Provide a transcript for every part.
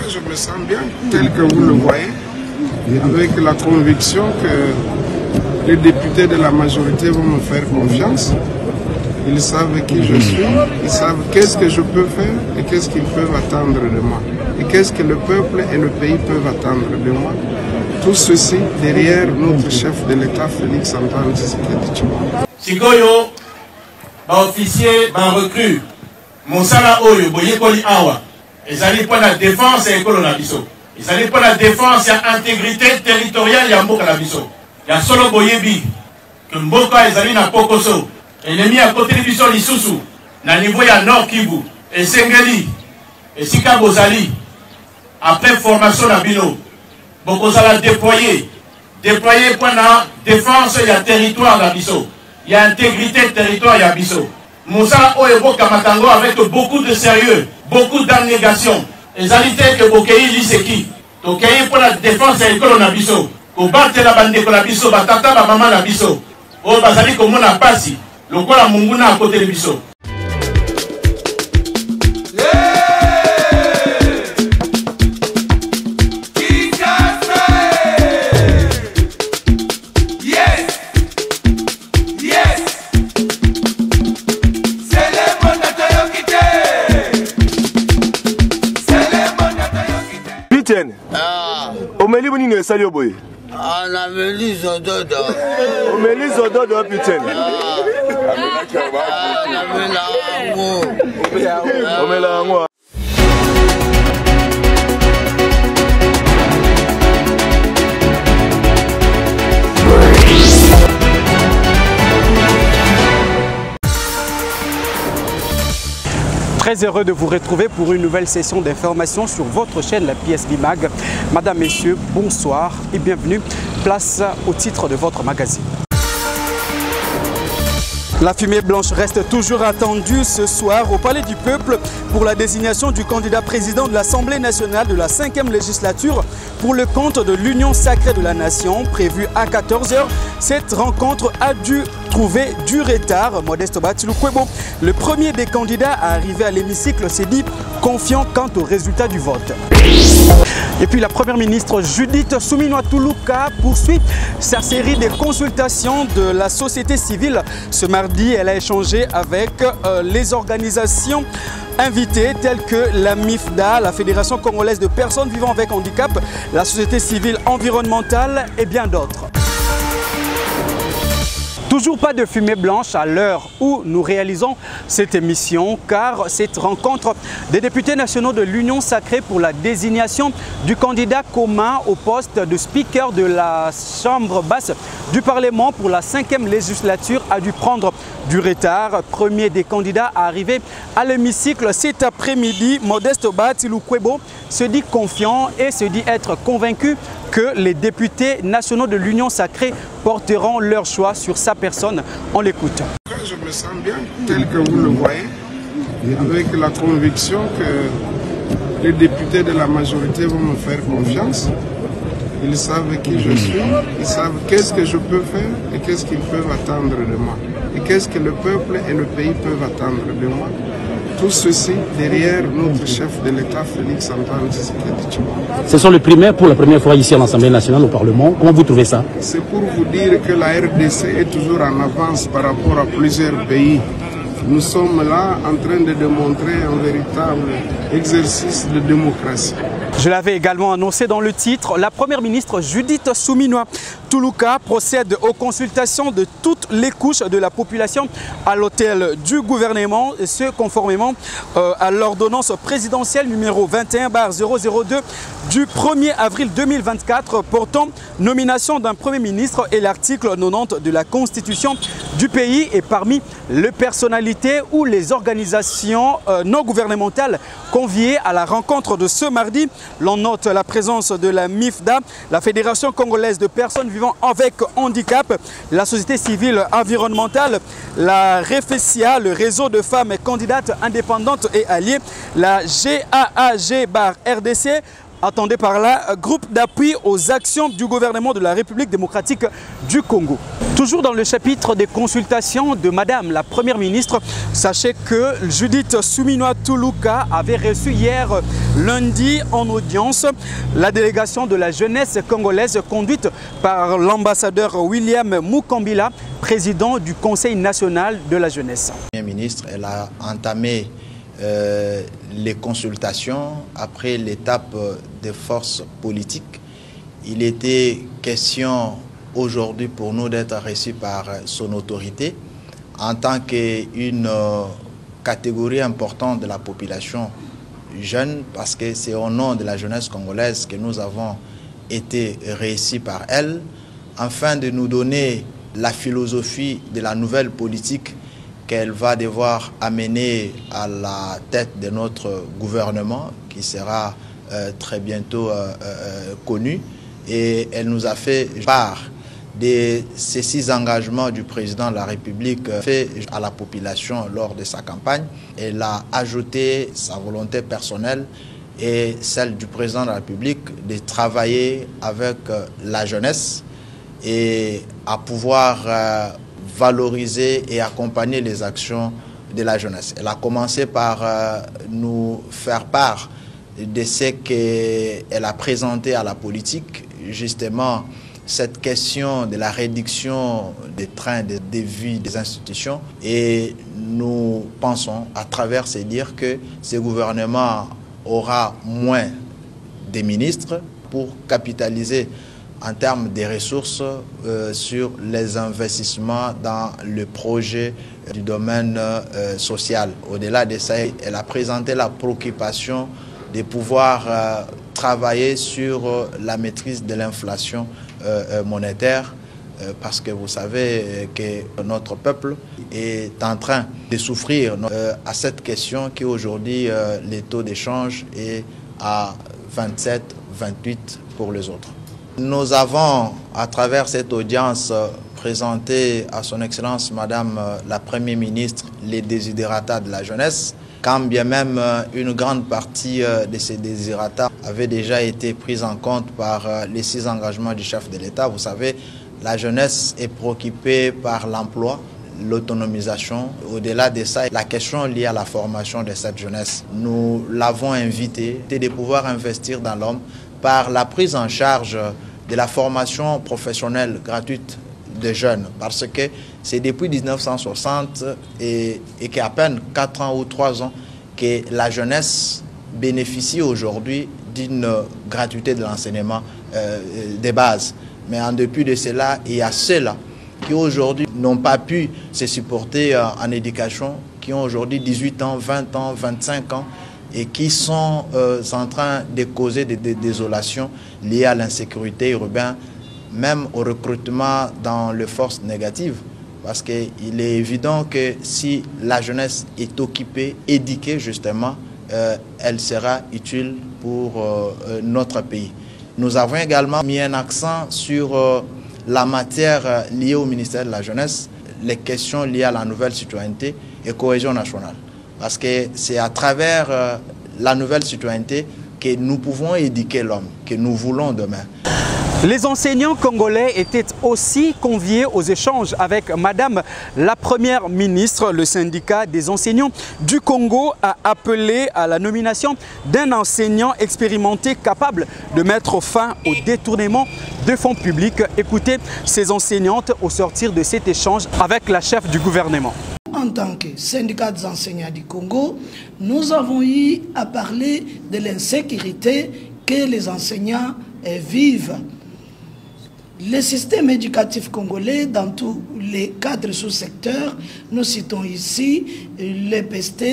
Je me sens bien, tel que vous le voyez, avec la conviction que les députés de la majorité vont me faire confiance. Ils savent qui je suis, ils savent qu'est-ce que je peux faire et qu'est-ce qu'ils peuvent attendre de moi. Et qu'est-ce que le peuple et le pays peuvent attendre de moi. Tout ceci derrière notre chef de l'État, Félix Antoine Tshisekedi Tshilombo. Sikoyo, officier, recrue, Monsala Oyo, Boyekoli Awa, ils allaient pour la défense et l'école Nabiso. Ils allaient pour la défense et l'intégrité territoriale de Mboka Nabiso. Il y a solo Boyebi, que Mboka ils allaient na Pokoso. Ennemi à côté de Biso Lisusu, na niveau ya Nord Kivu, et Sengeli, et Sika Bozali, après formation na Bino, Bokozala déployer pour la défense et la territoire na Biso, il y a intégrité territoire ya Biso. Moussa Oyebo Kamatango avec beaucoup de sérieux, beaucoup d'abnégation. Les alités que Bokei Liseki, Tokei pour la défense et l'école na Biso, pour battre la bande de la Biso, batata la maman na Biso, au Bazali comme on a passé. Le quoi la Munguna à côté de Bisso. Putain. Omeli Bouni Salio Boy. On a mis Zododo. On met les Zododo, putain. On met la moi. Très heureux de vous retrouver pour une nouvelle session d'information sur votre chaîne, la PSB Mag. Madame, Messieurs, bonsoir et bienvenue. Place au titre de votre magazine. La fumée blanche reste toujours attendue ce soir au Palais du Peuple pour la désignation du candidat président de l'Assemblée nationale de la 5e législature pour le compte de l'Union sacrée de la Nation, prévue à 14 h. Cette rencontre a dû trouver du retard. Modeste Batshilukwebo, le premier des candidats à arriver à l'hémicycle, s'est dit confiant quant au résultat du vote. Et puis la première ministre Judith Suminwa Tuluka poursuit sa série de consultations de la société civile. Ce mardi, elle a échangé avec les organisations invitées telles que la MIFDA, la Fédération congolaise de personnes vivant avec handicap, la société civile environnementale et bien d'autres. Toujours pas de fumée blanche à l'heure où nous réalisons cette émission, car cette rencontre des députés nationaux de l'Union sacrée pour la désignation du candidat commun au poste de speaker de la Chambre basse du Parlement pour la 5e législature a dû prendre du retard. Premier des candidats à arriver à l'hémicycle cet après-midi, Modeste Batshilukwebo se dit confiant et se dit être convaincu que les députés nationaux de l'Union sacrée porteront leur choix sur sa personne. On l'écoute. Je me sens bien, tel que vous le voyez, avec la conviction que les députés de la majorité vont me faire confiance. Ils savent qui je suis, ils savent qu'est-ce que je peux faire et qu'est-ce qu'ils peuvent attendre de moi. Et qu'est-ce que le peuple et le pays peuvent attendre de moi. Tout ceci derrière notre chef de l'État, Félix Antoine Tshisekedi Tshilombo. Ce sont les primaires pour la première fois ici à l'Assemblée nationale, au Parlement. Comment vous trouvez ça? C'est pour vous dire que la RDC est toujours en avance par rapport à plusieurs pays. Nous sommes là en train de démontrer un véritable exercice de démocratie. Je l'avais également annoncé dans le titre, la première ministre Judith Suminwa Tuluka procède aux consultations de toutes les couches de la population à l'hôtel du gouvernement, et ce conformément à l'ordonnance présidentielle numéro 21/002 du 1er avril 2024 portant nomination d'un premier ministre et l'article 90 de la Constitution du pays. Et parmi les personnalités ou les organisations non gouvernementales conviées à la rencontre de ce mardi, l'on note la présence de la MIFDA, la Fédération congolaise de personnes vivant avec handicap, la société civile environnementale, la REFESIA, le réseau de femmes candidates indépendantes et alliées, la GAAG-RDC, Attendez par là, groupe d'appui aux actions du gouvernement de la République démocratique du Congo. Toujours dans le chapitre des consultations de Madame la Première ministre, sachez que Judith Suminwa Tuluka avait reçu hier lundi en audience la délégation de la jeunesse congolaise conduite par l'ambassadeur William Mukambila, président du Conseil national de la jeunesse. La Première ministre, elle a entamé les consultations après l'étape des forces politiques. Il était question aujourd'hui pour nous d'être reçus par son autorité en tant qu'une catégorie importante de la population jeune, parce que c'est au nom de la jeunesse congolaise que nous avons été reçus par elle, afin de nous donner la philosophie de la nouvelle politique qu'elle va devoir amener à la tête de notre gouvernement, qui sera très bientôt connu. Et elle nous a fait part de ces 6 engagements du président de la République fait à la population lors de sa campagne. Elle a ajouté sa volonté personnelle et celle du président de la République de travailler avec la jeunesse et à pouvoir valoriser et accompagner les actions de la jeunesse. Elle a commencé par nous faire part de ce qu'elle a présenté à la politique, justement cette question de la réduction des trains de vie des institutions. Et nous pensons, à travers ces dires, que ce gouvernement aura moins de ministres pour capitaliser en termes de ressources sur les investissements dans le projet du domaine social. Au-delà de ça, elle a présenté la préoccupation de pouvoir travailler sur la maîtrise de l'inflation monétaire, parce que vous savez que notre peuple est en train de souffrir à cette question qui aujourd'hui les taux d'échange est à 27, 28 pour les autres. Nous avons, à travers cette audience, présenté à son Excellence Madame la Première ministre les désidératas de la jeunesse, quand bien même une grande partie de ces désidératas avait déjà été prise en compte par les 6 engagements du chef de l'État. Vous savez, la jeunesse est préoccupée par l'emploi, l'autonomisation. Au-delà de ça, la question liée à la formation de cette jeunesse. Nous l'avons invité de pouvoir investir dans l'homme par la prise en charge de la formation professionnelle gratuite des jeunes, parce que c'est depuis 1960 et qu'à peine 4 ans ou 3 ans que la jeunesse bénéficie aujourd'hui d'une gratuité de l'enseignement de base. Mais en dépit de cela, il y a ceux-là qui aujourd'hui n'ont pas pu se supporter en éducation, qui ont aujourd'hui 18 ans, 20 ans, 25 ans, et qui sont en train de causer des désolations liées à l'insécurité urbaine, même au recrutement dans les forces négatives. Parce qu'il est évident que si la jeunesse est occupée, éduquée justement, elle sera utile pour notre pays. Nous avons également mis un accent sur la matière liée au ministère de la Jeunesse, les questions liées à la nouvelle citoyenneté et cohésion nationale. Parce que c'est à travers la nouvelle citoyenneté que nous pouvons éduquer l'homme, que nous voulons demain. Les enseignants congolais étaient aussi conviés aux échanges avec Madame la Première ministre. Le syndicat des enseignants du Congo a appelé à la nomination d'un enseignant expérimenté capable de mettre fin au détournement de fonds publics. Écoutez ces enseignantes au sortir de cet échange avec la chef du gouvernement. En tant que syndicat des enseignants du Congo, nous avons eu à parler de l'insécurité que les enseignants vivent. Le système éducatif congolais, dans tous les cadres sous-secteurs, nous citons ici l'EPST,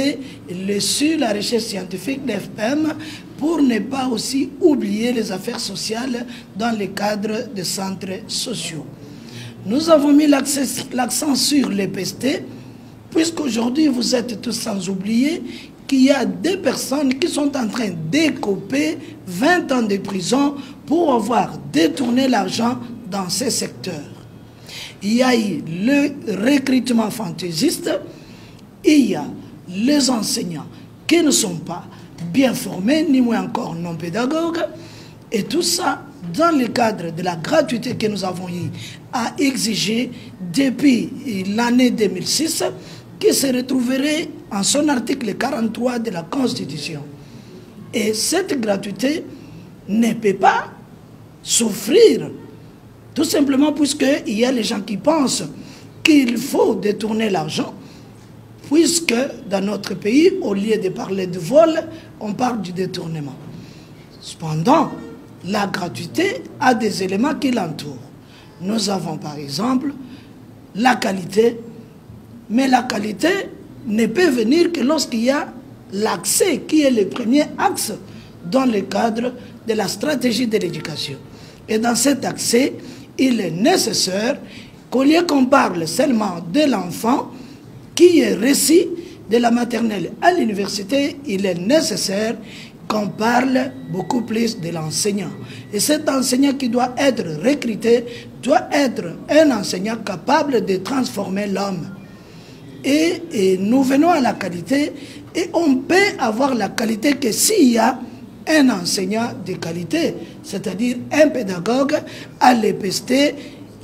le SU, la recherche scientifique, l'FPM, pour ne pas aussi oublier les affaires sociales dans les cadres de centres sociaux. Nous avons mis l'accent sur l'EPST, puisqu'aujourd'hui vous êtes tous sans oublier qu'il y a des personnes qui sont en train d'écoper 20 ans de prison pour avoir détourné l'argent dans ces secteurs. Il y a eu le recrutement fantaisiste, il y a les enseignants qui ne sont pas bien formés, ni moins encore non pédagogues. Et tout ça dans le cadre de la gratuité que nous avons eu à exiger depuis l'année 2006, qui se retrouverait en son article 43 de la Constitution. Et cette gratuité ne peut pas souffrir, tout simplement puisqu'il y a les gens qui pensent qu'il faut détourner l'argent, puisque dans notre pays, au lieu de parler de vol, on parle du détournement. Cependant, la gratuité a des éléments qui l'entourent. Nous avons par exemple la qualité, mais la qualité ne peut venir que lorsqu'il y a l'accès qui est le premier axe dans le cadre de la stratégie de l'éducation. Et dans cet accès, il est nécessaire qu'au lieu qu'on parle seulement de l'enfant qui est reçu de la maternelle à l'université, il est nécessaire qu'on parle beaucoup plus de l'enseignant. Et cet enseignant qui doit être recruté doit être un enseignant capable de transformer l'homme. Et nous venons à la qualité, et on peut avoir la qualité que s'il y a un enseignant de qualité, c'est-à-dire un pédagogue à l'EPST,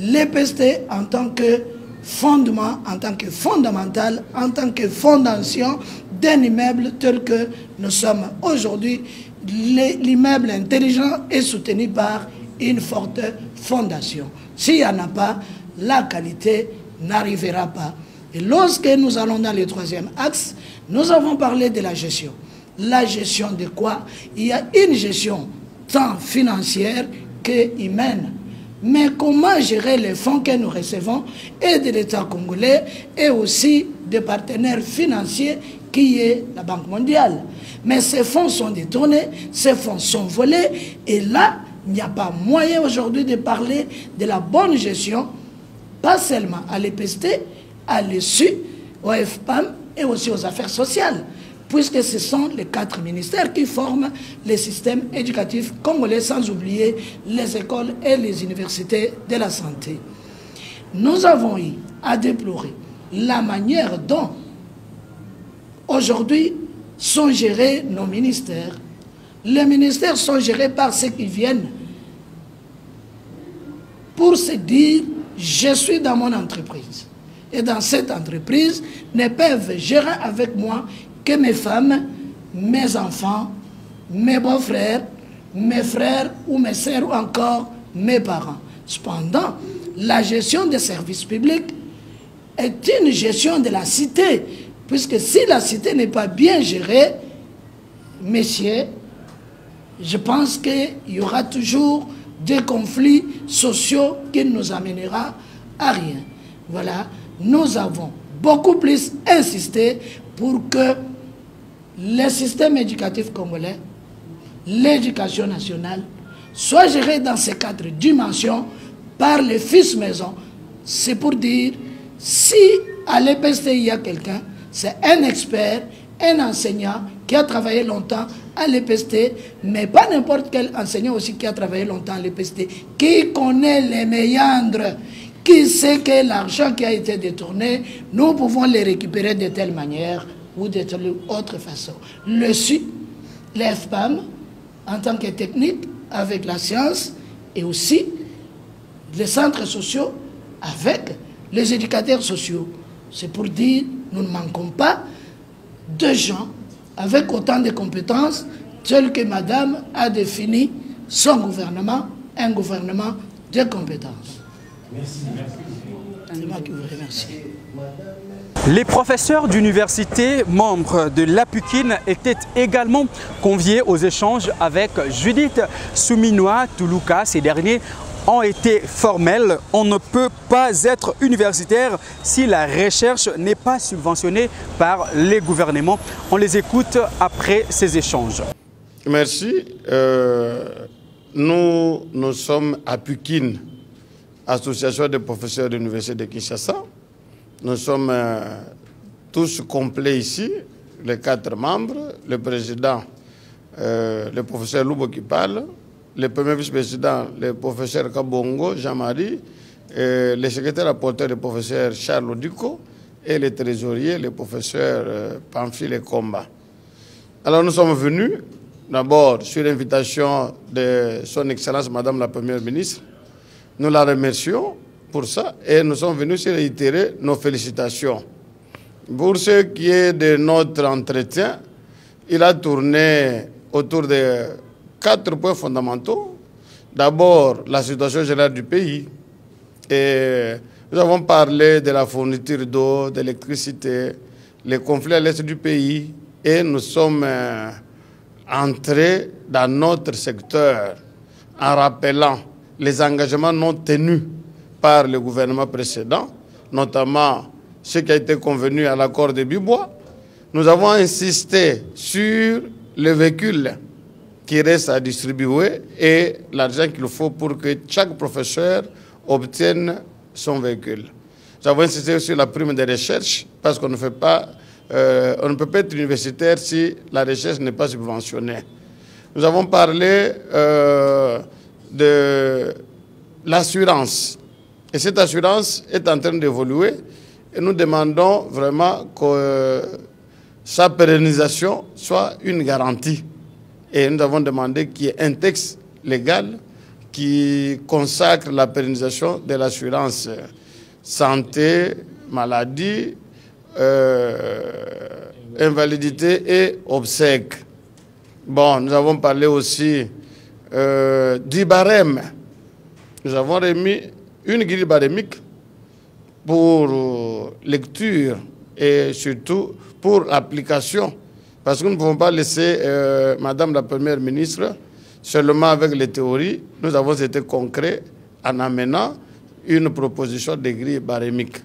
l'EPST en tant que fondement, en tant que fondamental, en tant que fondation d'un immeuble tel que nous sommes aujourd'hui. L'immeuble intelligent est soutenu par une forte fondation. S'il n'y en a pas, la qualité n'arrivera pas. Et lorsque nous allons dans le troisième axe, nous avons parlé de la gestion. La gestion de quoi? Il y a une gestion tant financière que humaine. Mais comment gérer les fonds que nous recevons et de l'État congolais et aussi des partenaires financiers qui est la Banque mondiale? Mais ces fonds sont détournés, ces fonds sont volés et là, il n'y a pas moyen aujourd'hui de parler de la bonne gestion, pas seulement à l'EPST, à l'ESU, au FPAM et aussi aux affaires sociales, puisque ce sont les 4 ministères qui forment le système éducatif congolais, sans oublier les écoles et les universités de la santé. Nous avons eu à déplorer la manière dont aujourd'hui sont gérés nos ministères. Les ministères sont gérés par ceux qui viennent pour se dire « je suis dans mon entreprise ». Et dans cette entreprise, ne peuvent gérer avec moi que mes femmes, mes enfants, mes beaux-frères, mes frères ou mes sœurs ou encore mes parents. Cependant, la gestion des services publics est une gestion de la cité, puisque si la cité n'est pas bien gérée, messieurs, je pense qu'il y aura toujours des conflits sociaux qui ne nous amènera à rien. Voilà, nous avons beaucoup plus insisté pour que le système éducatif congolais, l'éducation nationale, soit géré dans ces 4 dimensions par les fils maison. C'est pour dire, si à l'EPST il y a quelqu'un, c'est un expert, un enseignant qui a travaillé longtemps à l'EPST, mais pas n'importe quel enseignant aussi qui a travaillé longtemps à l'EPST, qui connaît les méandres, qui sait que l'argent qui a été détourné, nous pouvons les récupérer de telle manière ou de telle autre façon. Le SU, l'FPAM, en tant que technique, avec la science, et aussi les centres sociaux avec les éducateurs sociaux. C'est pour dire, nous ne manquons pas de gens avec autant de compétences, tel que Madame a défini son gouvernement, un gouvernement de compétences. Merci. C'est moi qui vous remercie. Les professeurs d'université membres de l'APUKIN étaient également conviés aux échanges avec Judith Souminoa Toulouka. Ces derniers ont été formels. On ne peut pas être universitaire si la recherche n'est pas subventionnée par les gouvernements. On les écoute après ces échanges. Merci. Nous sommes APUKIN, Association des professeurs de l'Université de Kinshasa. Nous sommes tous complets ici, les 4 membres, le président, le professeur Loubo qui parle, le premier vice-président, le professeur Kabongo, Jean-Marie, le secrétaire rapporteur, le professeur Charles Odico, et le trésorier, le professeur Pamphile Komba. Alors nous sommes venus, d'abord sur l'invitation de son Excellence Madame la Première ministre. Nous la remercions pour ça et nous sommes venus se réitérer nos félicitations. Pour ce qui est de notre entretien, il a tourné autour de 4 points fondamentaux. D'abord, la situation générale du pays. Et nous avons parlé de la fourniture d'eau, d'électricité, les conflits à l'est du pays. Et nous sommes entrés dans notre secteur en rappelant les engagements non tenus par le gouvernement précédent, notamment ce qui a été convenu à l'accord de Bibois. Nous avons insisté sur le véhicule qui reste à distribuer et l'argent qu'il faut pour que chaque professeur obtienne son véhicule. Nous avons insisté sur la prime de recherche parce qu'on ne fait pas, on ne peut pas être universitaire si la recherche n'est pas subventionnée. Nous avons parlé de l'assurance. Et cette assurance est en train d'évoluer et nous demandons vraiment que sa pérennisation soit une garantie. Et nous avons demandé qu'il y ait un texte légal qui consacre la pérennisation de l'assurance santé, maladie, invalidité et obsèques. Bon, nous avons parlé aussi du barème. Nous avons remis une grille barémique pour lecture et surtout pour application. Parce que nous ne pouvons pas laisser Madame la Première ministre seulement avec les théories. Nous avons été concrets en amenant une proposition de grille barémique.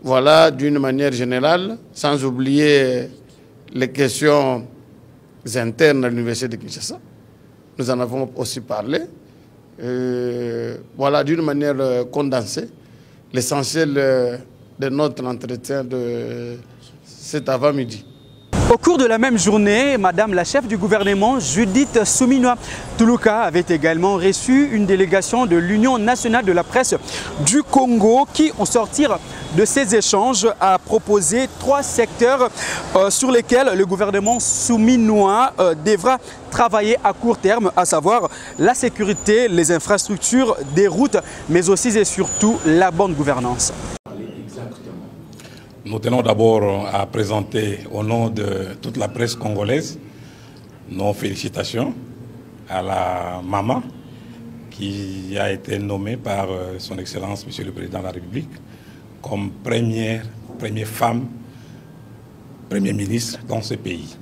Voilà d'une manière générale, sans oublier les questions internes à l'Université de Kinshasa. Nous en avons aussi parlé. Voilà d'une manière condensée l'essentiel de notre entretien de cet avant-midi. Au cours de la même journée, Madame la chef du gouvernement, Judith Suminwa Tuluka, avait également reçu une délégation de l'Union nationale de la presse du Congo qui, au sortir de ces échanges, a proposé 3 secteurs sur lesquels le gouvernement Suminwa devra travailler à court terme, à savoir la sécurité, les infrastructures, des routes, mais aussi et surtout la bonne gouvernance. Nous tenons d'abord à présenter au nom de toute la presse congolaise nos félicitations à la maman qui a été nommée par son Excellence Monsieur le Président de la République comme première femme, Premier ministre dans ce pays.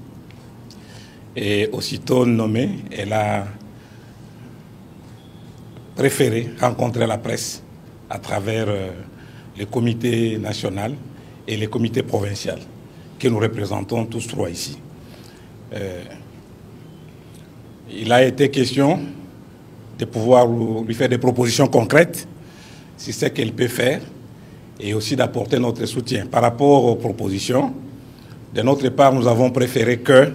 Et aussitôt nommée, elle a préféré rencontrer la presse à travers le comité national et les comités provinciaux que nous représentons tous 3 ici. Il a été question de pouvoir lui faire des propositions concrètes sur ce qu'elle peut faire et aussi d'apporter notre soutien. Par rapport aux propositions, de notre part, nous avons préféré que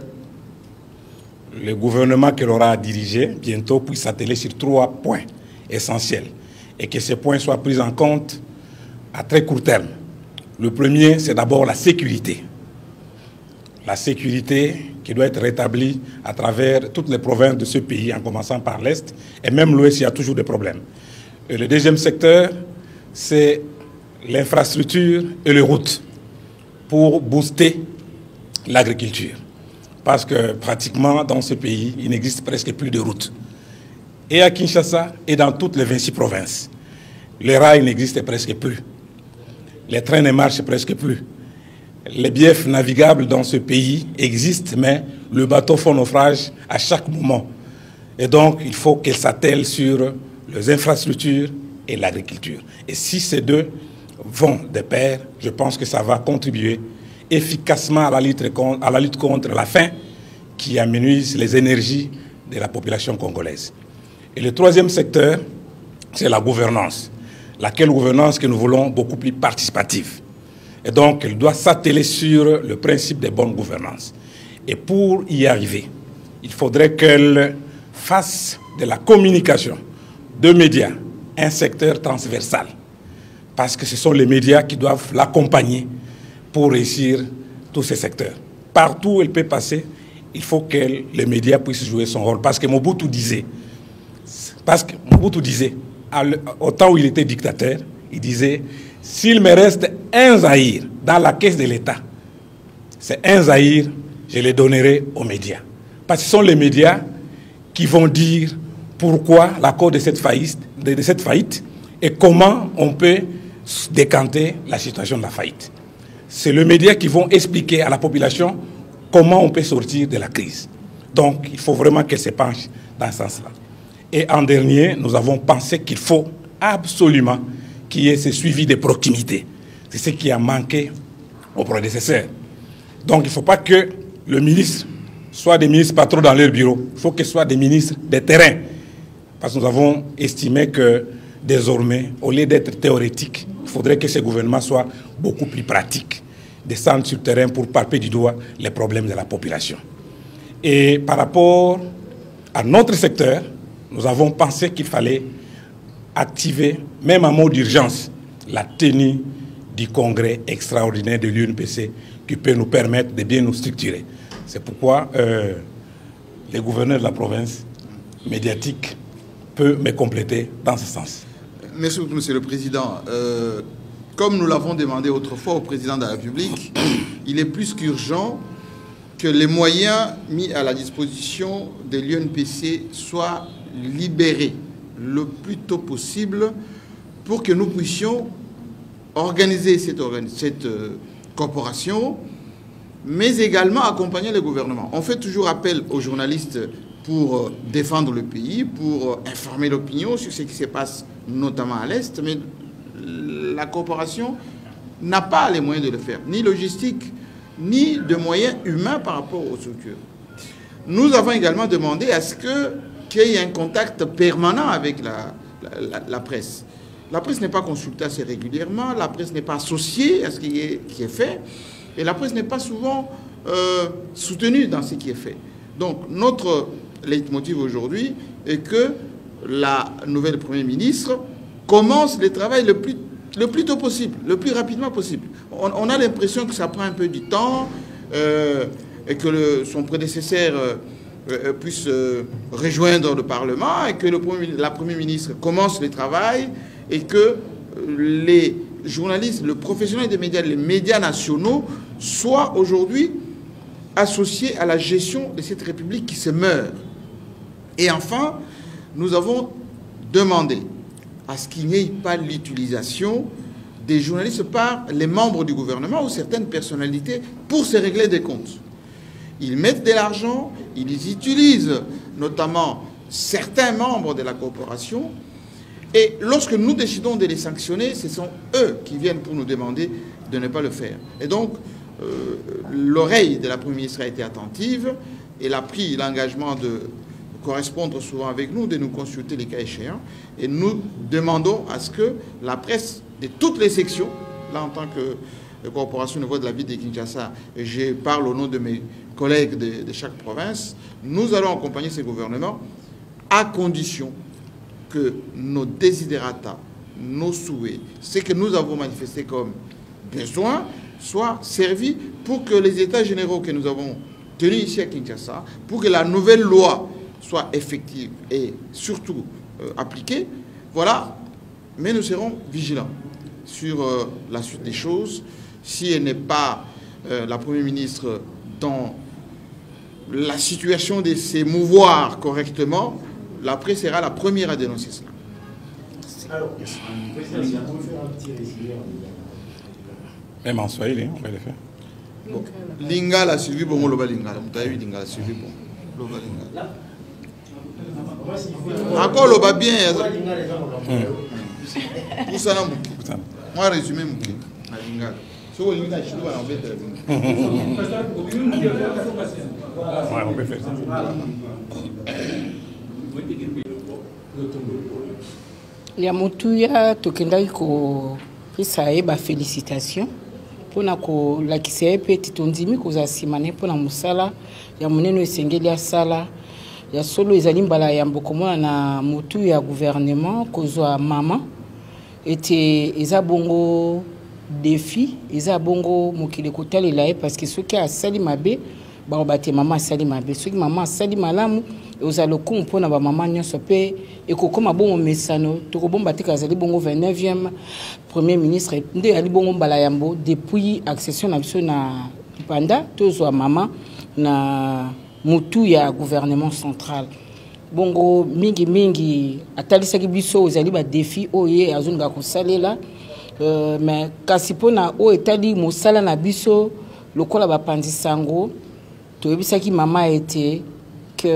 le gouvernement qu'elle aura à diriger bientôt puisse s'atteler sur 3 points essentiels et que ces points soient pris en compte à très court terme. Le premier, c'est d'abord la sécurité. La sécurité qui doit être rétablie à travers toutes les provinces de ce pays, en commençant par l'Est, et même l'Ouest, il y a toujours des problèmes. Et le deuxième secteur, c'est l'infrastructure et les routes pour booster l'agriculture. Parce que pratiquement dans ce pays, il n'existe presque plus de routes. Et à Kinshasa et dans toutes les 26 provinces, les rails n'existent presque plus. Les trains ne marchent presque plus. Les biefs navigables dans ce pays existent, mais le bateau fait naufrage à chaque moment. Et donc, il faut qu'elle s'attelle sur les infrastructures et l'agriculture. Et si ces deux vont de pair, je pense que ça va contribuer efficacement à la lutte contre la faim qui amenuise les énergies de la population congolaise. Et le troisième secteur, c'est la gouvernance. Laquelle gouvernance que nous voulons beaucoup plus participative. Et donc, elle doit s'atteler sur le principe de bonne gouvernance. Et pour y arriver, il faudrait qu'elle fasse de la communication de médias un secteur transversal. Parce que ce sont les médias qui doivent l'accompagner pour réussir tous ces secteurs. Partout où elle peut passer, il faut que les médias puissent jouer son rôle. Parce que Mobutu disait, au temps où il était dictateur, il disait, s'il me reste un Zaïre dans la caisse de l'État, c'est un Zaïre, je le donnerai aux médias. Parce que ce sont les médias qui vont dire pourquoi la cause de cette faillite et comment on peut décanter la situation de la faillite. C'est les médias qui vont expliquer à la population comment on peut sortir de la crise. Donc, il faut vraiment qu'elle se penche dans ce sens-là. Et en dernier, nous avons pensé qu'il faut absolument qu'il y ait ce suivi de proximité. C'est ce qui a manqué aux prédécesseurs. Donc, il ne faut pas que le ministre soit des ministres pas trop dans leur bureau. Il faut que ce soit des ministres de terrain. Parce que nous avons estimé que désormais, au lieu d'être théorétique, il faudrait que ce gouvernement soit beaucoup plus pratique, descendre sur le terrain pour palper du doigt les problèmes de la population. Et par rapport à notre secteur, nous avons pensé qu'il fallait activer, même en mode d'urgence, la tenue du congrès extraordinaire de l'UNPC qui peut nous permettre de bien nous structurer. C'est pourquoi les gouverneurs de la province médiatique peuvent me compléter dans ce sens. Monsieur le Président, comme nous l'avons demandé autrefois au Président de la République, il est plus qu'urgent que les moyens mis à la disposition de l'UNPC soient libérés le plus tôt possible pour que nous puissions organiser cette corporation, mais également accompagner le gouvernement. On fait toujours appel aux journalistes pour défendre le pays, pour informer l'opinion sur ce qui se passe notamment à l'Est, mais la corporation n'a pas les moyens de le faire, ni logistique, ni de moyens humains par rapport aux structures. Nous avons également demandé à ce qu'il y ait un contact permanent avec la presse. La presse n'est pas consultée assez régulièrement, la presse n'est pas associée à ce qui est fait, et la presse n'est pas souvent soutenue dans ce qui est fait. Donc notre leitmotiv aujourd'hui est que la nouvelle Premier ministre commence le travail le plus tôt possible, le plus rapidement possible. On a l'impression que ça prend un peu du temps et que son prédécesseur puisse rejoindre le Parlement et que la Première ministre commence le travail et que les journalistes, le professionnel des médias, les médias nationaux soient aujourd'hui associés à la gestion de cette République qui se meurt. Et enfin, nous avons demandé à ce qu'il n'y ait pas l'utilisation des journalistes par les membres du gouvernement ou certaines personnalités pour se régler des comptes. Ils mettent de l'argent, ils utilisent notamment certains membres de la corporation, et lorsque nous décidons de les sanctionner, ce sont eux qui viennent pour nous demander de ne pas le faire. Et donc, l'oreille de la Première ministre a été attentive, elle a pris l'engagement de correspondre souvent avec nous, de nous consulter les cas échéants, et nous demandons à ce que la presse de toutes les sections, là en tant que corporation au niveau de la ville de Kinshasa, et je parle au nom de mes collègues de chaque province, nous allons accompagner ces gouvernements à condition que nos desiderata, nos souhaits, ce que nous avons manifesté comme besoin, soient servis pour que les états généraux que nous avons tenus ici à Kinshasa, pour que la nouvelle loi soit effective et surtout appliquée. Voilà, mais nous serons vigilants sur la suite des choses. Si elle n'est pas la Première ministre dans la situation de s'émouvoir correctement, la presse sera la première à dénoncer cela. Alors, même en Swahili, on va le faire. Bon. Lingala suivi bon loba lingala. Mutayi lingala suivi bon loba lingala. Encore loba bien. Pour ça na muki. Moi résumé muki na lingala. So lingala je dois en fait. Ouais, on peut faire ça. Ya motuya tokendaki kopesa ye bafélicitation mpona kolakisa ye mpe eti tondimi kozala nsima ne mpona mosala ya monene esengeli asala ya solo ezali mbala ya mbokomona na motu ya gouvernement kozwa mama ete eza bongo défi eza bongo mokili kotalela ye parce que soki asali mabe barobate maman asali mabe soki maman asali malamu ozala lokumu mpona bamama nyonso mpe ekokoma bongo mesano tokobomba te kazali bongo 29e premier ministre nde ali bongo mbala yambo depuis accession na biso na lipanda tozwa mama na mutu ya gouvernement central bongo mingi atalisaki biso ozali ba défi oye azonga kosalela mais kasi mpona oyo etali mosala na biso lokola bapanzi sango toyebisaki mama ete que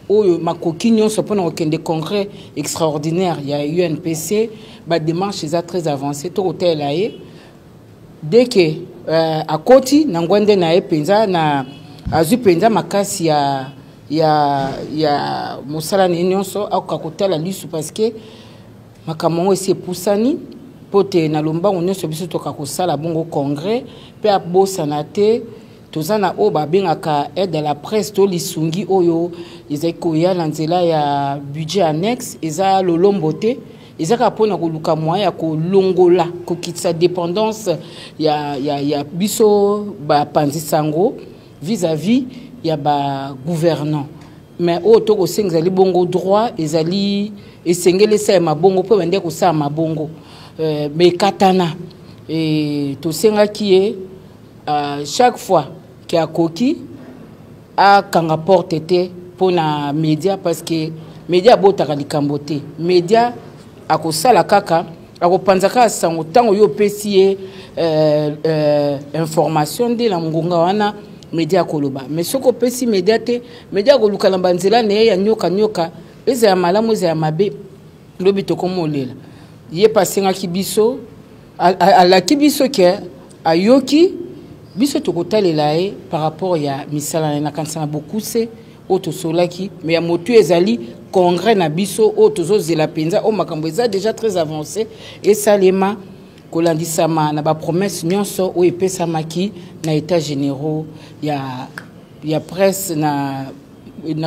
oyo makoki nyonso mpona kokende congrès extraordinaire ya UNPC badémarche eza très avancé tokotela ye dès que akoti na ngwende na ye mpenza na azwi mpenza makasi ya mosala na ye nyonso akoka kotala lisu parce que makambo yango esi epusani mpo te na lombango nyonso biso toka kosala bongo congrès mpe abosana te toza na oyo babengaka aide à la presse to lisungi oyo ezali koya na nzela ya budget annexe eza lolombo te ezaka mpona koluka moyen ya kolongola kokitisa dépendance ya biso bapanzi sango vis-à-vis ya bagouvernant mais oyo tokosenga ezali bongo droit ezali esengeli esa ya mabongo mpo bande kosala mabongo mekatana tosengaki ye chaque fois ke akoki akanga porte te mpona média parce que média abotaka likambo te média akosala kaka akopanzaka sango ntango yo opesi ye information nde na ngonga wana média akoloba mais soki opesi média te média akoluka na banzela na ye ya nyoka eza ya malamu eza ya mabe lobi tokomolela ye pasengaki biso alaki biso ke ayoki biso tokotalela ye par rapport ya misala na kanisa na bokuse oyo tosolaki mais ya motu ezali congrès na biso oyo tozozela mpenza oyo makambo eza déjà très avancé esalema kolandisama na bapromese nyonso oyo epesamaki na état généraux ya presse na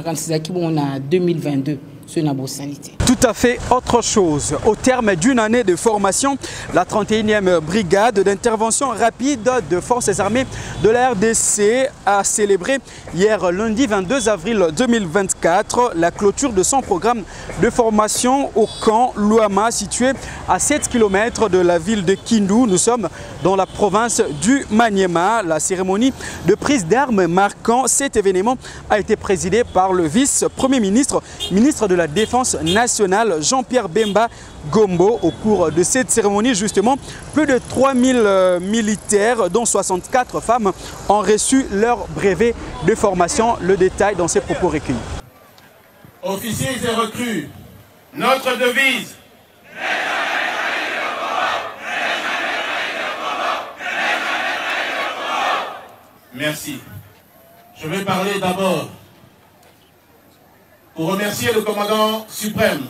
kanisa ezalaki bongo na 2022 sur la bossalité. Tout à fait autre chose. Au terme d'une année de formation, la 31e brigade d'intervention rapide de forces armées de la RDC a célébré hier lundi 22 avril 2024 la clôture de son programme de formation au camp Louama situé à 7 km de la ville de Kindu. Nous sommes dans la province du Maniema. La cérémonie de prise d'armes marquant cet événement a été présidée par le vice-premier ministre, ministre de la Défense nationale Jean-Pierre Bemba Gombo. Au cours de cette cérémonie, justement, plus de 3000 militaires, dont 64 femmes, ont reçu leur brevet de formation. Le détail dans ces propos recueillis. Officiers et recrues, notre devise. Merci. Je vais parler d'abord pour remercier le commandant suprême,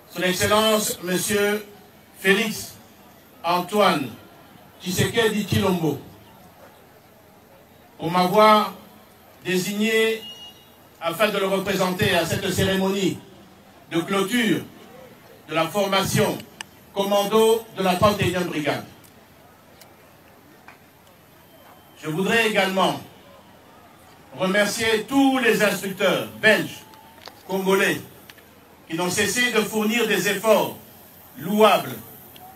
son Excellence Monsieur Félix Antoine Tshisekedi Tshilombo, pour m'avoir désigné afin de le représenter à cette cérémonie de clôture de la formation commando de la 31e brigade. Je voudrais également remercier tous les instructeurs belges, congolais, qui n'ont cessé de fournir des efforts louables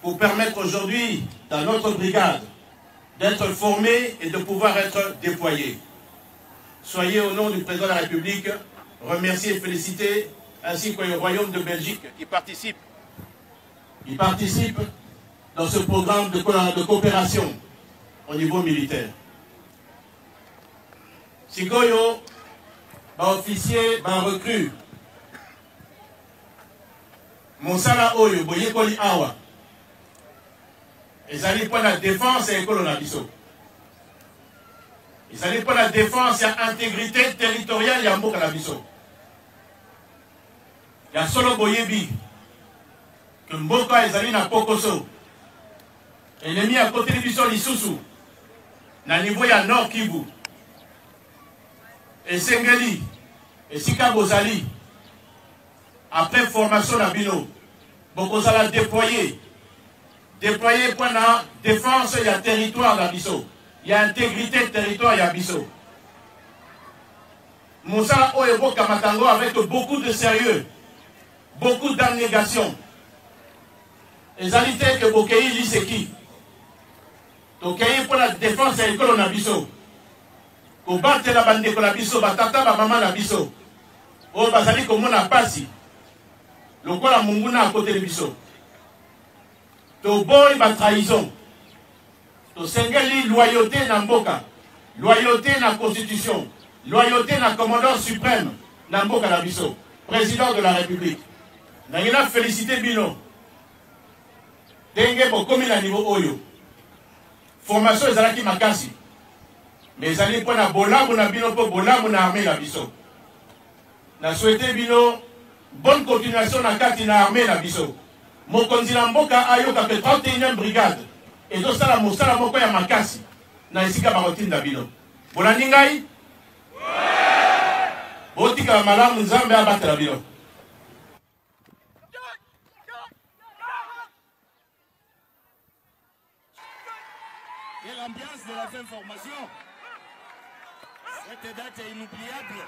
pour permettre aujourd'hui, dans notre brigade, d'être formés et de pouvoir être déployés. Soyez au nom du président de la République remerciés et félicités, ainsi qu'au Royaume de Belgique qui participe dans ce programme de coopération au niveau militaire. Sigoyo, officier, recrue. Monsala Oyo, Boyekoli Awa. Ils allaient pour la défense et l'école Nabiso. Ils allaient pour la défense et l'intégrité territoriale de Mboka Nabiso. Il y a solo Boyebi. Que Mboka ils allaient na Pokoso. Et les mis à côté de Biso Lisusu. Na niveau ya Nord Kivu. Et Sengeli, et Sika Bozali, après formation à Bino, Bokozala déployé pour la défense du territoire d'Abiso. il y a intégrité territoire ya biso. Moussala Oyebo Kamatango avec beaucoup de sérieux, beaucoup d'abnégation. Les alités que Bokei dit c'est qui? Tokei pour la défense de l'école na biso. Ko battre la bande de la biso, batata ba maman na biso. O bazali ko mona pasi. Lokola munguna à côté de biso. To boy ba trahison. To sengeli loyauté na mboka. Loyauté na constitution. Loyauté na commandant suprême na mboka na biso. Président de la République. Nangina félicité bino. Denge bo komi na niveau oyo. Formation ezalaki makasi. Mais ezali po na bolamu na bino po bolamu na armée na biso. Na souhaité bino bonne continuation na kati na armée na biso. Mokonzi na mboka ayoka ke 31e brigade. Et donc ça la mosala moko ya makasi na esika bakotinda bino. Bolandi ngai? Botika malamu nzambe abatela bino. Et l'ambiance de la fin formation. Cette date est inoubliable.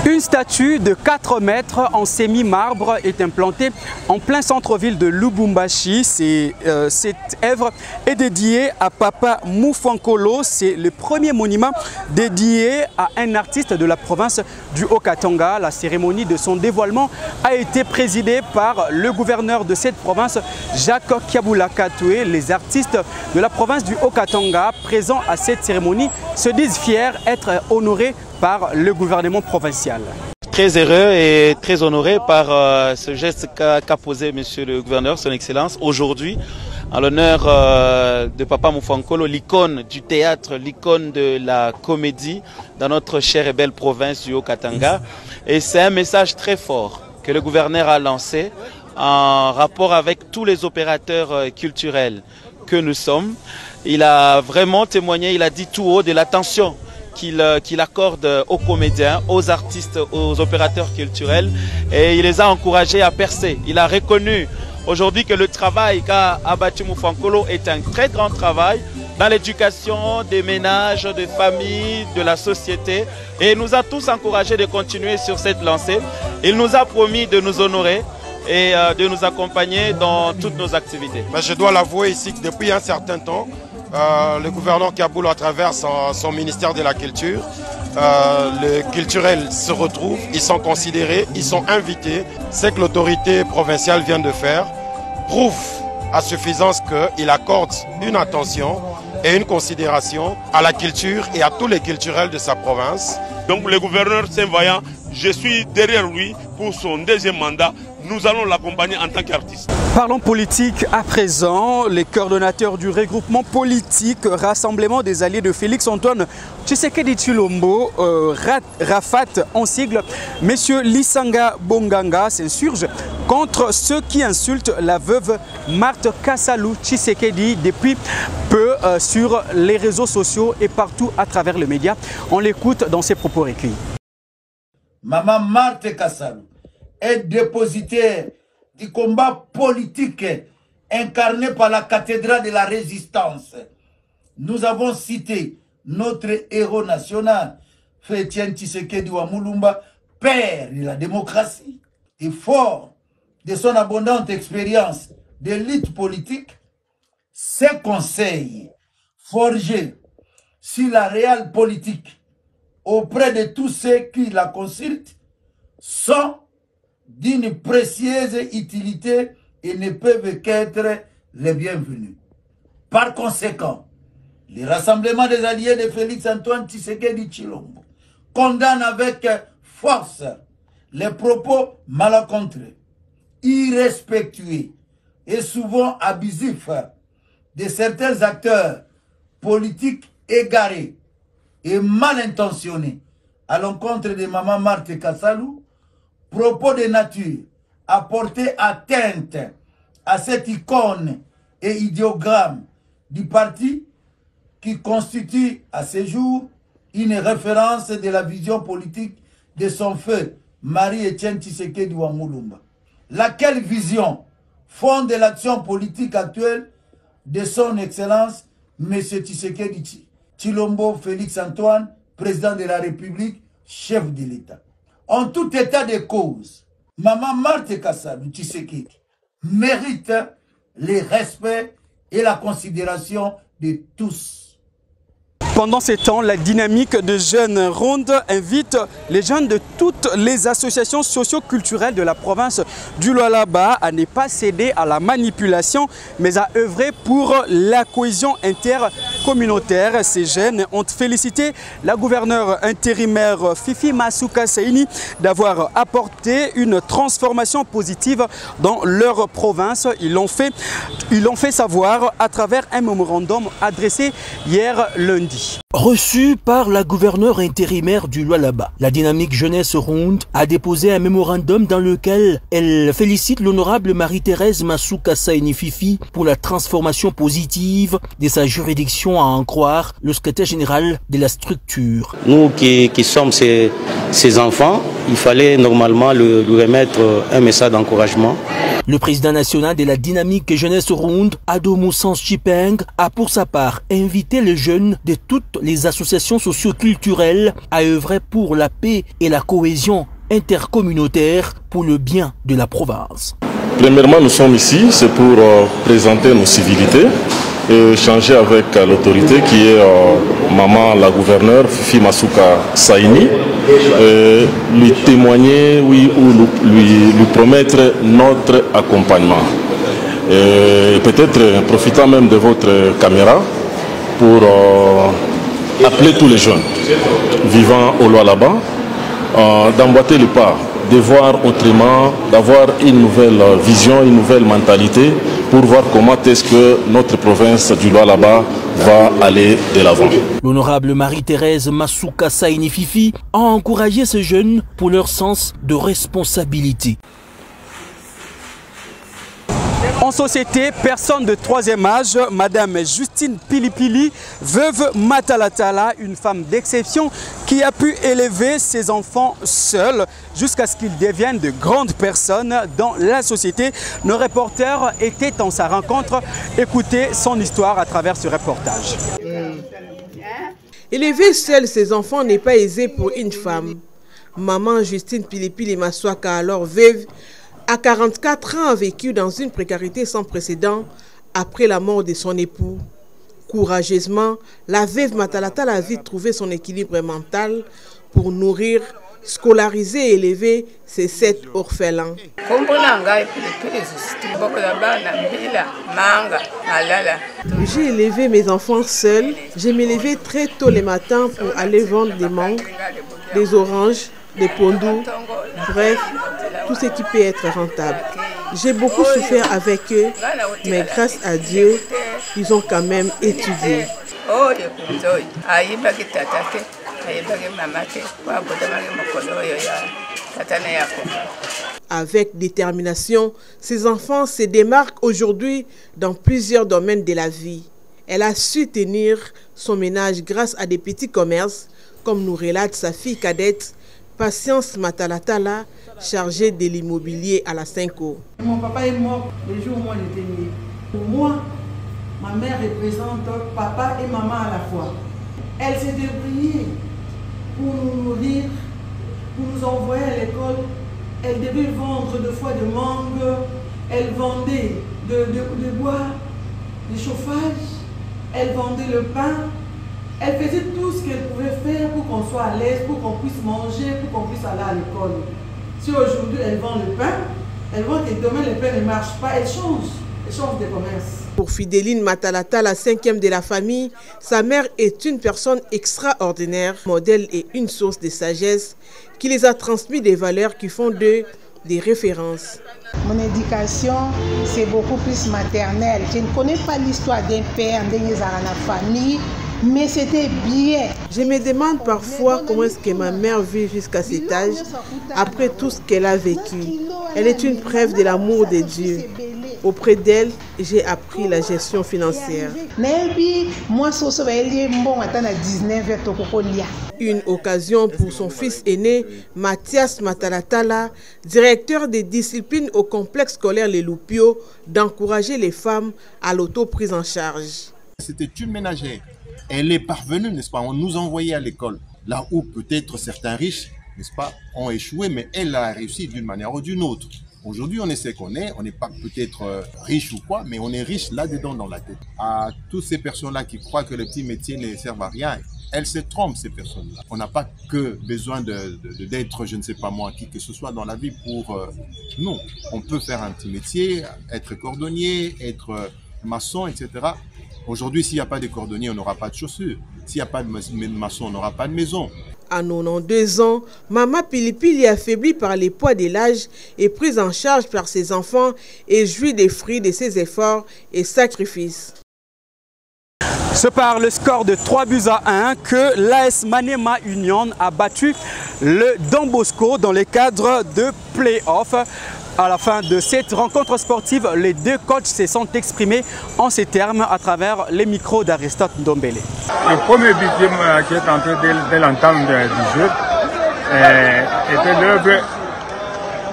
Une statue de 4 mètres en semi-marbre est implantée en plein centre-ville de Lubumbashi. Cette œuvre est dédiée à Papa Moufankolo. C'est le premier monument dédié à un artiste de la province du Haut-Katanga. La cérémonie de son dévoilement a été présidée par le gouverneur de cette province, Jacques Kiabula Katoué. Les artistes de la province du Haut-Katanga présents à cette cérémonie se disent fiers d'être honorés par le gouvernement provincial. Très heureux et très honoré par ce geste qu'a posé Monsieur le gouverneur, son Excellence, aujourd'hui, en l'honneur de Papa Moufankolo, l'icône du théâtre, l'icône de la comédie dans notre chère et belle province du Haut-Katanga. Et c'est un message très fort que le gouverneur a lancé en rapport avec tous les opérateurs culturels que nous sommes. Il a vraiment témoigné, il a dit tout haut de l'attention qu'il accorde aux comédiens, aux artistes, aux opérateurs culturels, et il les a encouragés à percer. Il a reconnu aujourd'hui que le travail qu'a abattu Moufankolo est un très grand travail dans l'éducation des ménages, des familles, de la société, et il nous a tous encouragés de continuer sur cette lancée. Il nous a promis de nous honorer et de nous accompagner dans toutes nos activités. Mais je dois l'avouer ici que depuis un certain temps, le gouverneur Kaboul, à travers son ministère de la Culture, le culturel se retrouve, ils sont considérés, ils sont invités. Ce que l'autorité provinciale vient de faire prouve à suffisance qu'il accorde une attention et une considération à la culture et à tous les culturels de sa province. Donc le gouverneur Saint-Vaillant, je suis derrière lui pour son deuxième mandat. Nous allons l'accompagner en tant qu'artiste. Parlons politique à présent. Les coordonnateurs du regroupement politique Rassemblement des alliés de Félix-Antoine Tshisekedi Tshilombo, Rafat en sigle, Monsieur Lisanga Bonganga s'insurge contre ceux qui insultent la veuve Marthe Kassalou Tshisekedi depuis peu sur les réseaux sociaux et partout à travers les médias. On l'écoute dans ses propos recueillis. Maman Marthe Kassalou est dépositaire du combat politique incarné par la cathédrale de la résistance. Nous avons cité notre héros national, Félix Tshisekedi Wamulumba, père de la démocratie, et fort de son abondante expérience de lutte politique. Ses conseils forgés sur la réelle politique auprès de tous ceux qui la consultent sont d'une précieuse utilité et ne peuvent qu'être les bienvenus. Par conséquent, le rassemblement des alliés de Félix-Antoine Tshisekedi Tshilombo condamne avec force les propos malencontreux, irrespectueux et souvent abusifs de certains acteurs politiques égarés et mal intentionnés à l'encontre de Maman Marthe Kassalou, propos de nature à porter atteinte à cette icône et idéogramme du parti qui constitue à ce jour une référence de la vision politique de son feu Marie-Etienne Tshisekedi Wamulumba. Laquelle vision fonde l'action politique actuelle de son Excellence M. Tshisekedi Tshilombo Félix Antoine, président de la République, chef de l'État. En tout état de cause, Maman Marthe Kassalu Tshisekedi mérite le respect et la considération de tous. Pendant ces temps, la dynamique de Jeunes Ronde invite les jeunes de toutes les associations socio-culturelles de la province du Lualaba à ne pas céder à la manipulation, mais à œuvrer pour la cohésion intercommunautaire. Ces jeunes ont félicité la gouverneure intérimaire Fifi Masuka Saini d'avoir apporté une transformation positive dans leur province. Ils l'ont fait savoir à travers un mémorandum adressé hier lundi. Reçue par la gouverneure intérimaire du Lualaba, la dynamique jeunesse ronde a déposé un mémorandum dans lequel elle félicite l'honorable Marie-Thérèse Masuka Saini Fifi pour la transformation positive de sa juridiction, à en croire le secrétaire général de la structure. Nous qui sommes ses enfants, il fallait normalement lui remettre un message d'encouragement. Le président national de la dynamique jeunesse ronde, Adomou Sanchipeng, a pour sa part invité les jeunes de toutes les associations socio-culturelles à œuvrer pour la paix et la cohésion intercommunautaire pour le bien de la province. Premièrement, nous sommes ici, c'est pour présenter nos civilités et échanger avec l'autorité qui est maman la gouverneure Fifi Masuka Saini, lui témoigner, oui, ou lui promettre notre accompagnement. Peut-être profitant même de votre caméra pour appeler tous les jeunes vivant au Lualaba d'emboîter le pas, de voir autrement, d'avoir une nouvelle vision, une nouvelle mentalité pour voir comment est-ce que notre province du Lualaba va aller de l'avant. L'honorable Marie-Thérèse Masuka Saini Fifi a encouragé ces jeunes pour leur sens de responsabilité. En société, personne de troisième âge, Madame Justine Pilipili, veuve Matalatala, une femme d'exception qui a pu élever ses enfants seule jusqu'à ce qu'ils deviennent de grandes personnes dans la société. Nos reporters étaient en sa rencontre. Écoutez son histoire à travers ce reportage. Élever seule ses enfants n'est pas aisé pour une femme. Maman Justine Pilipili Maswaka, alors veuve, à 44 ans, a vécu dans une précarité sans précédent après la mort de son époux. Courageusement, la veuve Matalatala a vite trouvé son équilibre mental pour nourrir, scolariser et élever ses 7 orphelins. J'ai élevé mes enfants seuls. Je me levais très tôt le matin pour aller vendre des mangues, des oranges, des pondous, bref, tout ce qui peut être rentable. J'ai beaucoup souffert avec eux, mais grâce à Dieu, ils ont quand même étudié. Avec détermination, ces enfants se démarquent aujourd'hui dans plusieurs domaines de la vie. Elle a su tenir son ménage grâce à des petits commerces, comme nous relate sa fille cadette, Patience Matalatala, chargée de l'immobilier à la Cinco. Mon papa est mort le jour où moi j'étais née. Pour moi, ma mère représente papa et maman à la fois. Elle s'est débrouillée pour nous nourrir, pour nous envoyer à l'école. Elle devait vendre 2 fois de mangue, elle vendait de bois, du chauffage, elle vendait le pain. Elle faisait tout ce qu'elle pouvait faire pour qu'on soit à l'aise, pour qu'on puisse manger, pour qu'on puisse aller à l'école. Si aujourd'hui elle vend le pain, elle voit que demain le pain ne marche pas, elle change de commerce. Pour Fidéline Matalata, la 5e de la famille, sa mère est une personne extraordinaire, modèle et une source de sagesse qui les a transmis des valeurs qui font d'eux des références. Mon éducation, c'est beaucoup plus maternelle. Je ne connais pas l'histoire d'un père, d'une famille, mais c'était bien. Je me demande parfois comment est-ce que ma mère vit jusqu'à cet âge, après tout ce qu'elle a vécu. Elle est une preuve de l'amour de Dieu. Auprès d'elle, j'ai appris la gestion financière. Une occasion pour son fils aîné, Mathias Matalatala, directeur des disciplines au complexe scolaire Les Loupio, d'encourager les femmes à l'auto-prise en charge. C'était une ménagère. Elle est parvenue, n'est-ce pas, on nous envoyait à l'école. Là où peut-être certains riches, n'est-ce pas, ont échoué, mais elle a réussi d'une manière ou d'une autre. Aujourd'hui, on est ce qu'on est. On n'est pas peut-être riche ou quoi, mais on est riche là-dedans dans la tête. À toutes ces personnes-là qui croient que les petits métiers ne servent à rien, elles se trompent, ces personnes-là. On n'a pas que besoin d'être, je ne sais pas moi, qui que ce soit dans la vie pour... non, on peut faire un petit métier, être cordonnier, être maçon, etc. Aujourd'hui, s'il n'y a pas de cordonnier, on n'aura pas de chaussures. S'il n'y a pas de maçon, on n'aura pas de maison. À 92 ans, Maman Pilipili, affaiblie par les poids de l'âge, est prise en charge par ses enfants et jouit des fruits de ses efforts et sacrifices. C'est par le score de 3-1 que l'AS Maniema Union a battu le Don Bosco dans le cadre de play-off. À la fin de cette rencontre sportive, les deux coachs se sont exprimés en ces termes à travers les micros d'Aristote Ndombele. Le premier but qui est entré dès l'entame du jeu était l'œuvre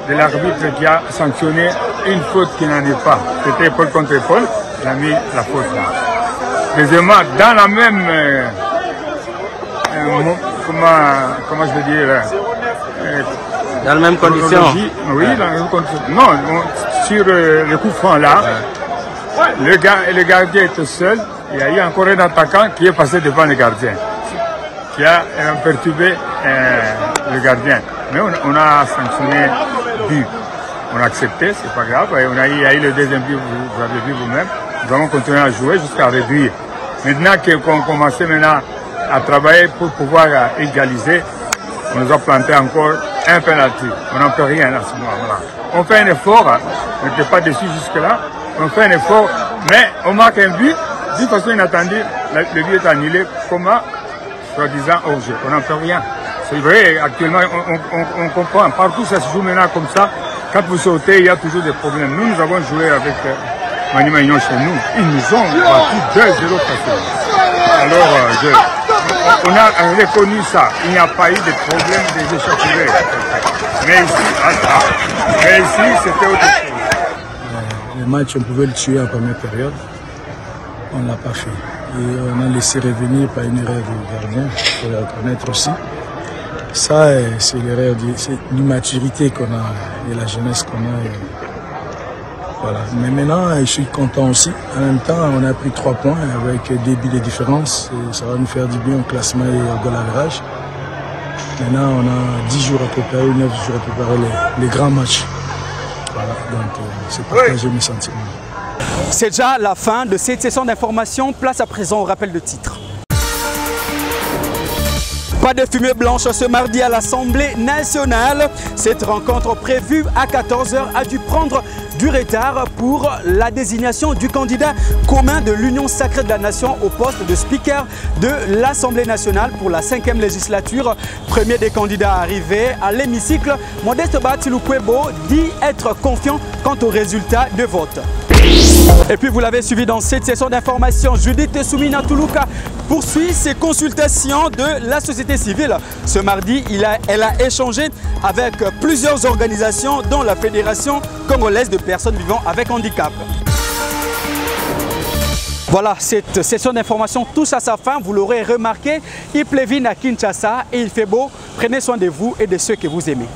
de l'arbitre qui a sanctionné une faute qui n'en est pas. C'était épaule contre épaule, il a mis la faute là. Deuxièmement, dans la même, comment je veux dire, dans la même condition. Oui, dans la même condition. Non, sur le coup franc là, le gardien était seul. Il y a eu encore un attaquant qui est passé devant le gardien, qui a perturbé le gardien. Mais on a sanctionné but. On a accepté, c'est pas grave. Et il y a eu le deuxième but, vous avez vu vous-même. Nous allons continuer à jouer jusqu'à réduire. Maintenant qu'on commençait à travailler pour pouvoir égaliser, on nous a planté encore un penalty. On n'en peut rien à ce moment-là. On fait un effort, on n'était pas déçus jusque-là. On fait un effort, mais on marque un but. D'une façon inattendue, le but est annulé. Comment? Soi-disant hors-jeu. On n'en peut rien. C'est vrai, actuellement, on comprend. Partout, ça se joue maintenant comme ça. Quand vous sautez, il y a toujours des problèmes. Nous avons joué avec Maniema Union chez nous. Ils nous ont battu 2-0 facile. Alors, on a reconnu ça. Il n'y a pas eu de problème des échappées. Mais ici, c'était autre chose. Le match, on pouvait le tuer en première période. On ne l'a pas fait. Et on a laissé revenir par une erreur du gardien. Il faut le reconnaître aussi. Ça, c'est l'erreur, c'est l'immaturité qu'on a et la jeunesse qu'on a. Voilà. Mais maintenant, je suis content aussi. En même temps, on a pris 3 points avec 2 buts de différence. Et ça va nous faire du bien au classement et au goal average. Maintenant, on a 10 jours à préparer, 9 jours à préparer les grands matchs. Voilà. Donc, c'est partager mes sentiments. C'est déjà la fin de cette session d'information. Place à présent au rappel de titre. Pas de fumée blanche ce mardi à l'Assemblée nationale. Cette rencontre prévue à 14 h a dû prendre du retard pour la désignation du candidat commun de l'Union sacrée de la Nation au poste de speaker de l'Assemblée nationale pour la 5e législature. Premier des candidats arrivés à l'hémicycle, Modeste Batiloukwebo dit être confiant quant aux résultats de vote. Et puis vous l'avez suivi dans cette session d'information, Judith Soumina Toulouka poursuit ses consultations de la société civile. Ce mardi, elle a échangé avec plusieurs organisations dont la Fédération congolaise de personnes vivant avec handicap. Voilà, cette session d'information touche à sa fin, vous l'aurez remarqué, il pleuvine à Kinshasa et il fait beau. Prenez soin de vous et de ceux que vous aimez.